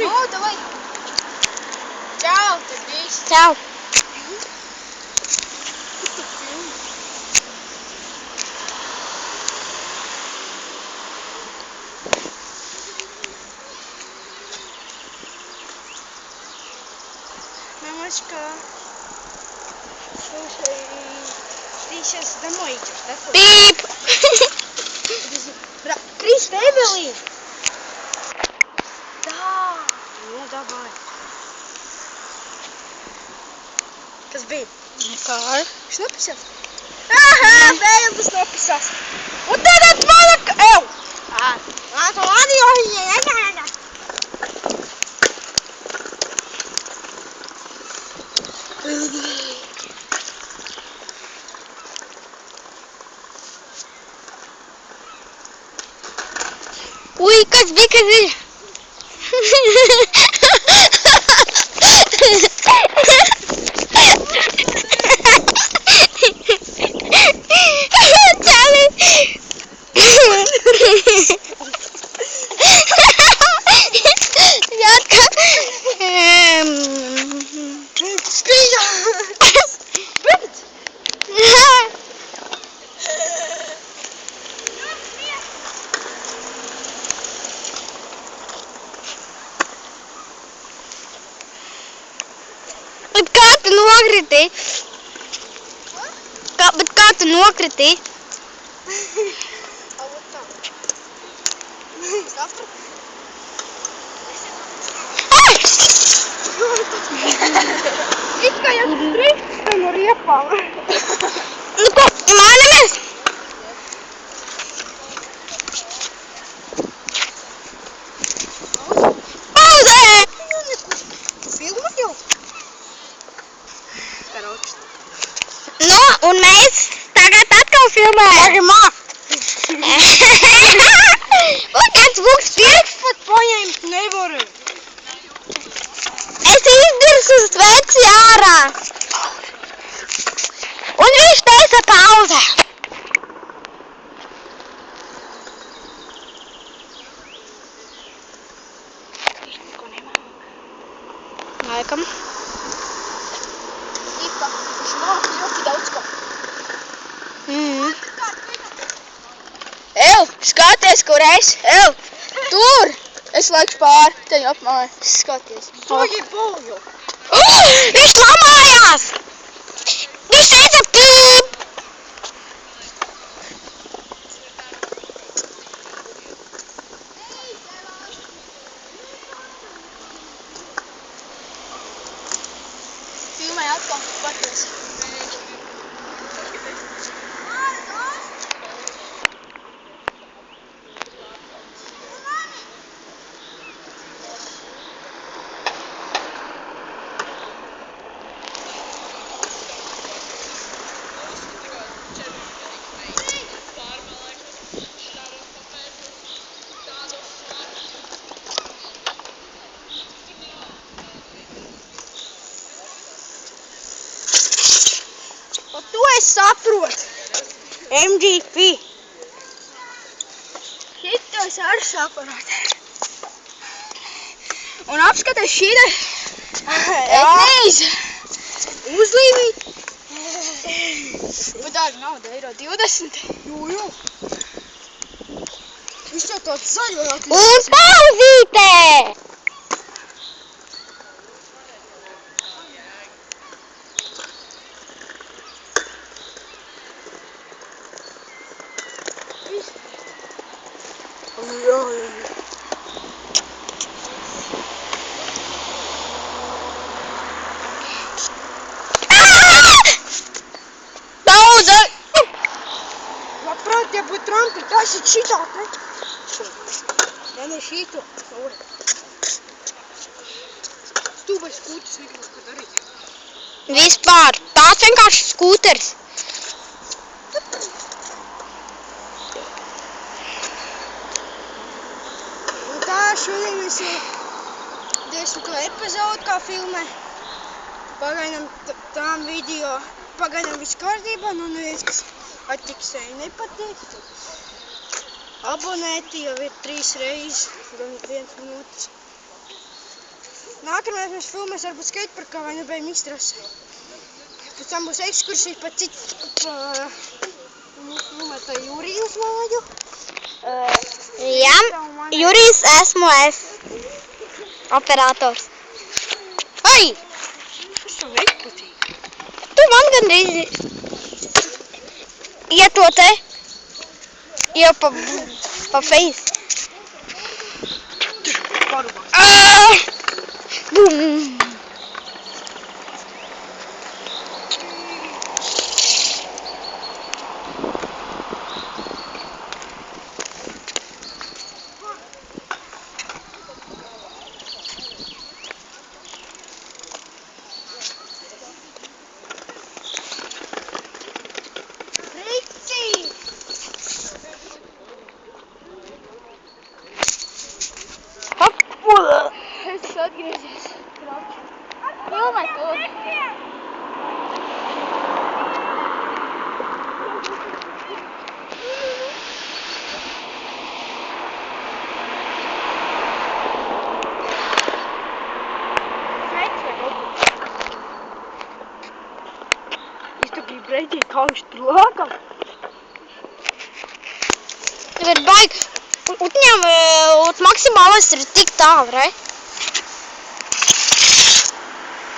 Sorry. No, давай. Čau, tad viss. Čau. Мамочка, слушай, ты сейчас домой идешь, да? Пип. Крис Эвелин? Да. Ну, давай. Kas bija? Kā? Šnopisies? Aha, beigas šnopisies. Un tagad mana... Ew! Tu mani jau... Ui, kas bija? Bet kā tu nokriti? Bet kā tu nokriti? It kā jau strikst no riepām. Nu ko, mānamies? Pauzē! Filma jau? Karoči. Nu, un mēs tagad atkal filmējam. Arī māk. Un kāds būks pirks? Pat paņemt nevaru. Es izdursu sveci ārā. Un viņš teica pauze. Laikam. Ika, viņš māk ļoti daudz ko. Ev, skaties, kur es. Ev, tur. Es laikšu pāri, teņu apmāju. Skaties. Soji boju. Viņš lamājās. Viņš teica pīp. Filmai atkal paties. To es saprotu. MGP. Šito es arī saprotu. Un apskatās šīta. Es uzlīmīt. Bet tāda nauda €20. Jo. Viņš jau tāds zaļojāt. Un pauzītē. Pauze! Labprāt, ja būtu Trumpi, taisīt šitā, ne? Ne šito. Stūbais skūtis negrib ko darīt. Vispār, tāds vienkārši skūteris. Un tā šodien mēs jau 10. epizodu kā filmē. Pagaidām tām video, pagaidām viss kārtībā, nu neviens, kas attiksēji nepatīk. Abonēti jau ir 3 reizes, gan 1 minūtes. Nākamreiz mēs filmēs varbūt skateparkā vai nu bejam iztrasi. Pēc tam būs ekskursija pa citu, filmēt to Jurijus māju. Jā, Jurijs esmu es. Operators. Ai! Kas tev nepatīk? Tu man gandrīz ieto te. Jau pa face. Bum! Es atgriezies. Filmē to. Reizī, kā viņš tur lākam. Tev ir baigi. Utņem, maksimālais ir tik tālu, re?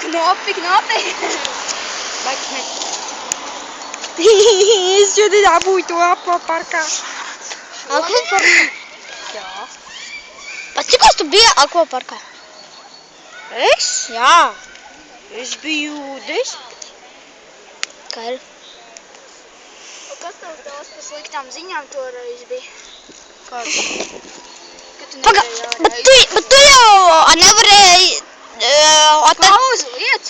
Knopi. Baigi ne. Es šodien dabūju to akvaparkā. Akvaparkā? Jā. Bet cikos tu biji akvaparkā? Es? Jā. Es biju 10. Kaļ. Kas tev tās par sliktām ziņām toreiz bija? Kāds? Ka tu Paga, nevarēji bet tu jau nevarēji... Pauzu, iet!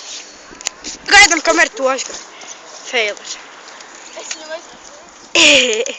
Gaidam, kamēr tu aizgāji. Failers. Es viņam aizgāju.